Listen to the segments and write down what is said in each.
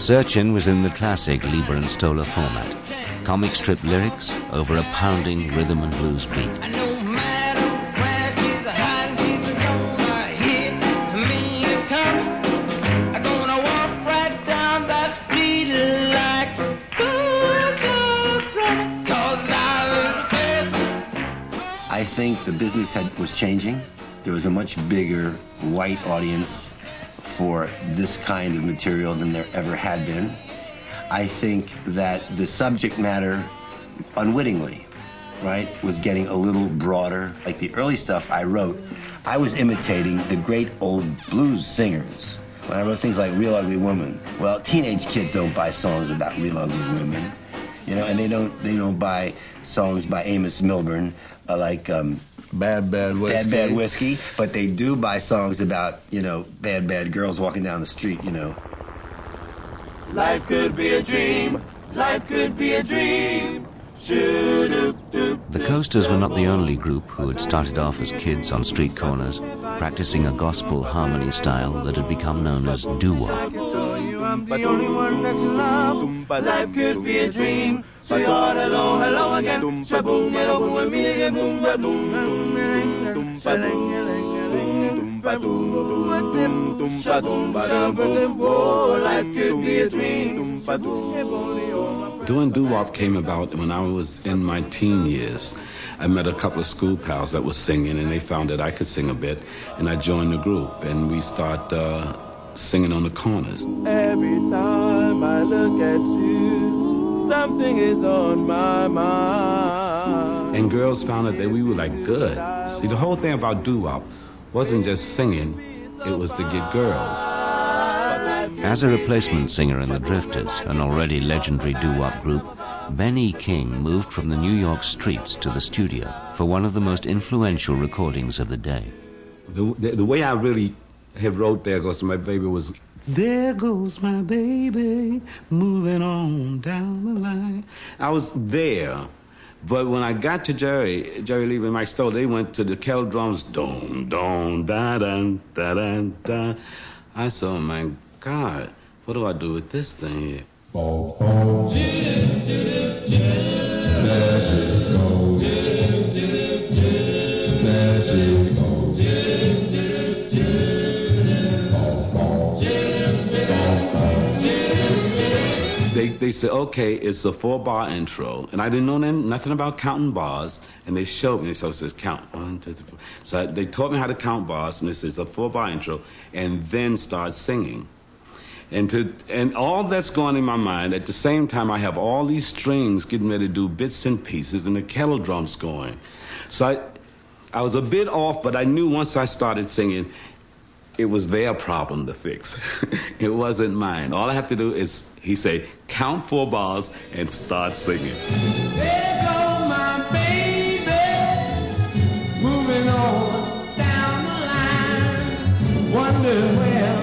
Searchin' was in the classic Lieber and Stoller format. Comic strip lyrics over a pounding rhythm and blues beat. I think the business was changing. There was a much bigger white audience for this kind of material than there ever had been. I think that the subject matter, unwittingly, right, was getting a little broader. Like the early stuff I wrote, I was imitating the great old blues singers. When I wrote things like Real Ugly Woman, well, teenage kids don't buy songs about real ugly women, you know, and they don't buy songs by Amos Milburn like Bad Whiskey. Bad Whiskey, but they do buy songs about, you know, bad girls walking down the street, you know. Life could be a dream, life could be a dream. The Coasters were not the only group who had started off as kids on street corners, practicing a gospel harmony style that had become known as doo-wop. The only one that's in love, life could be a dream. So you ought hello again. Shaboom, hello, when we again, boom, ba boom, life could be a dream. Doing doo-wop came about when I was in my teen years. I met a couple of school pals that were singing, and they found that I could sing a bit, and I joined the group, and we started singing on the corners. Every time I look at you, something is on my mind. And girls found out that we were like good. See, the whole thing about doo-wop wasn't just singing, it was to get girls. As a replacement singer in the Drifters, an already legendary doo-wop group, Ben E. King moved from the New York streets to the studio for one of the most influential recordings of the day. The way I really have wrote There Goes My Baby was, there goes my baby, moving on down the line. I was there, but when I got to Jerry Lee and Mike Stoller, they went to the kettle drums, don, don, da, da, da, da, da. I said, oh my God, what do I do with this thing here? Boom, boom. There she goes. There she goes. They said, okay, it's a 4-bar intro. And I didn't know nothing about counting bars. And they showed me, so it says count, 1, 2, 3, 4. So they taught me how to count bars, and this is a 4-bar intro, and then start singing. And all that's going in my mind, at the same time I have all these strings getting ready to do bits and pieces, and the kettle drums going. So I was a bit off, but I knew once I started singing, it was their problem to fix. It wasn't mine. All I have to do is, he say, count 4 bars and start singing. There goes my baby, moving on down the line. Wonder where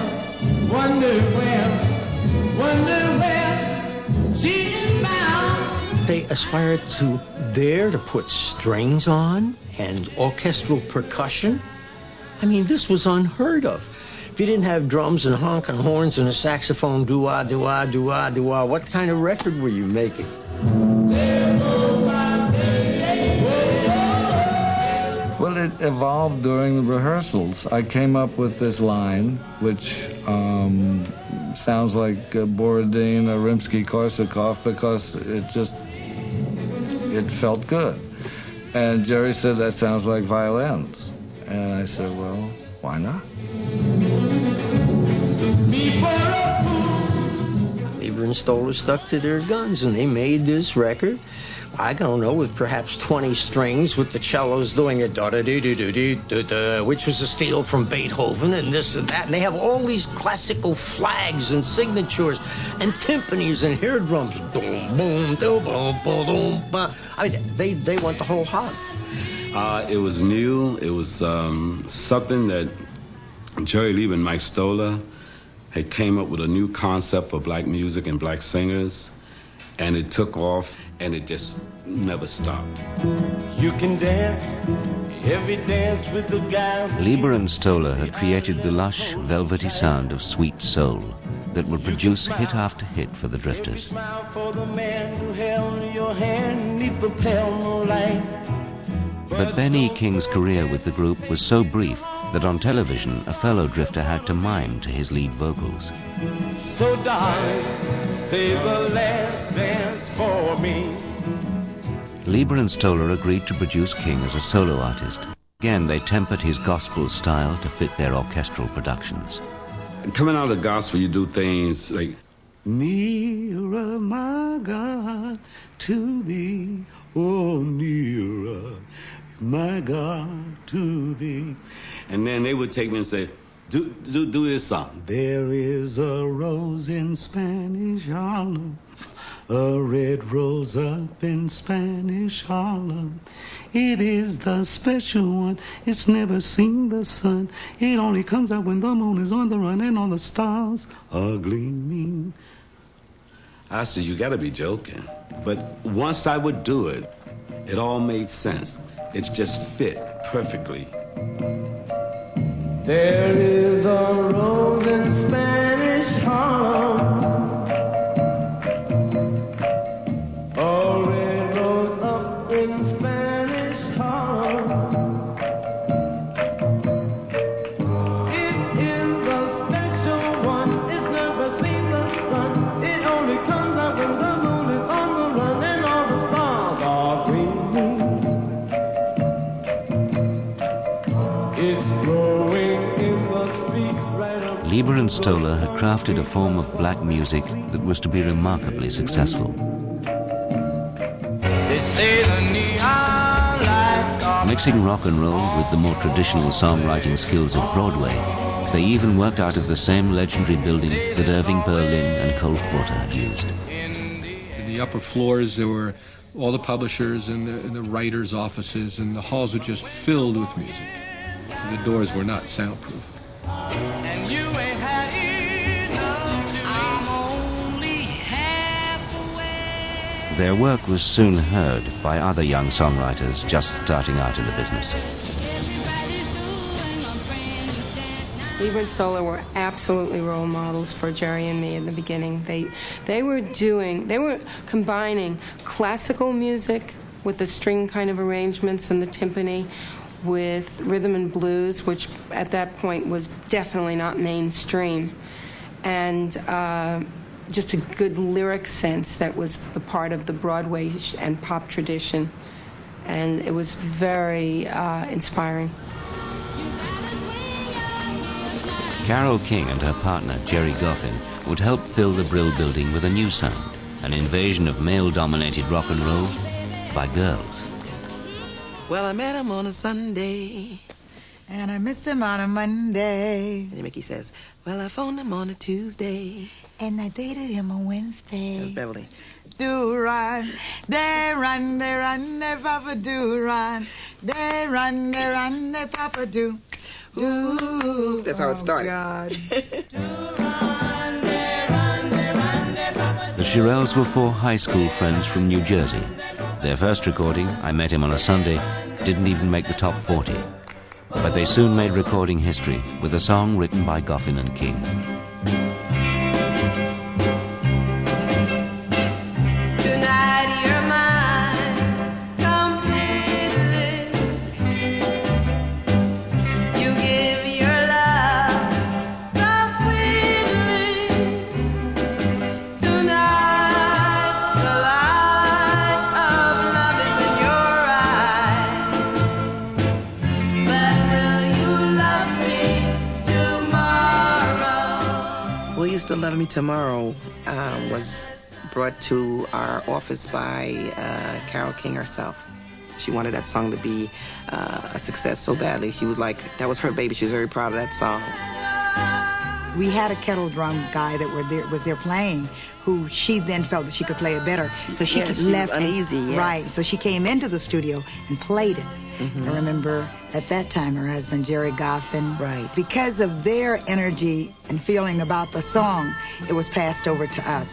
she's bound. They aspired to dare to put strings on and orchestral percussion. I mean, this was unheard of. If you didn't have drums and honking horns and a saxophone, doo-wah, doo-wah, doo-wah, doo-wah, what kind of record were you making? Well, it evolved during the rehearsals. I came up with this line, which sounds like Borodin or Rimsky-Korsakov, because it felt good. And Jerry said, that sounds like violins. And I said, well, why not? Lieber and Stoller stuck to their guns, and they made this record, I don't know, with perhaps 20 strings, with the cellos doing a da-da-dee-dee-dee-dee-da-da, which was a steal from Beethoven, and this and that. And they have all these classical flags and signatures and timpanis and hair drums. Boom, boom, boom, boom, boom, boom. I mean, they went the whole hog. It was new. It was something that Jerry Lee and Mike Stoller had came up with a new concept for black music and black singers, and it took off, and it just never stopped. You can dance every dance with the guy. Lieber and Stoller had created the lush, velvety sound of sweet soul. that would produce hit after hit for the Drifters. But Ben E. King's career with the group was so brief that on television a fellow drifter had to mime to his lead vocals. So darling, say the last dance for me. Lieber and Stoller agreed to produce King as a solo artist. Again, they tempered his gospel style to fit their orchestral productions. Coming out of the gospel, you do things like, nearer, my God, to thee, oh, nearer, my God, to thee. And then they would take me and say, do this song. There is a rose in Spanish Harlem, a red rose up in Spanish Harlem. It is the special one, it's never seen the sun. It only comes out when the moon is on the run and all the stars are gleaming. I said, you gotta be joking. But once I would do it, it all made sense. It just fit perfectly. There is a rose in Spanish Harlem, a red rose up in Spanish Harlem. It is a special one, it's never seen the sun. It only comes out when the moon is on the run and all the stars are gleaming. It's growing in the street right up. Lieber and Stoller had crafted a form of black music that was to be remarkably successful. They say the neon lights are Mixing rock and roll with the more traditional songwriting skills of Broadway, they even worked out of the same legendary building that Irving Berlin and Cole Porter had used. In the upper floors, there were all the publishers and the writers' offices, and the halls were just filled with music. And the doors were not soundproof. and you ain't had enough. I'm only halfway. Their work was soon heard by other young songwriters just starting out in the business. Lieber and Stoller were absolutely role models for Jerry and me in the beginning. They were combining classical music with the string kind of arrangements and the timpani with rhythm and blues, which at that point was definitely not mainstream, and just a good lyric sense that was a part of the Broadway and pop tradition, and it was very inspiring. Carole King and her partner, Jerry Goffin, would help fill the Brill Building with a new sound, an invasion of male-dominated rock and roll by girls. Well, I met him on a Sunday, and I missed him on a Monday, and Mickey says, well, I phoned him on a Tuesday, and I dated him on Wednesday. That was Beverly. Do run, they run, Papa do run, they run, Papa do. Ooh, that's how it started. God. The Shirelles were four high school friends from New Jersey. Their first recording, I Met Him on a Sunday, didn't even make the top 40. But they soon made recording history with a song written by Goffin and King. Tonight you're mine completely. You give your love so sweetly. Tonight the light of love is in your eyes. But will you love me tomorrow? Will You Still Love Me Tomorrow was brought to our office by Carole King herself. She wanted that song to be a success so badly. She was like, that was her baby. She was very proud of that song. We had a kettle drum guy that was there playing, who she then felt that she could play it better. So she Yes, she was left uneasy, yes. Right. So she came into the studio and played it. Mm-hmm. I remember at that time her husband Jerry Goffin. Right. Because of their energy and feeling about the song, it was passed over to us.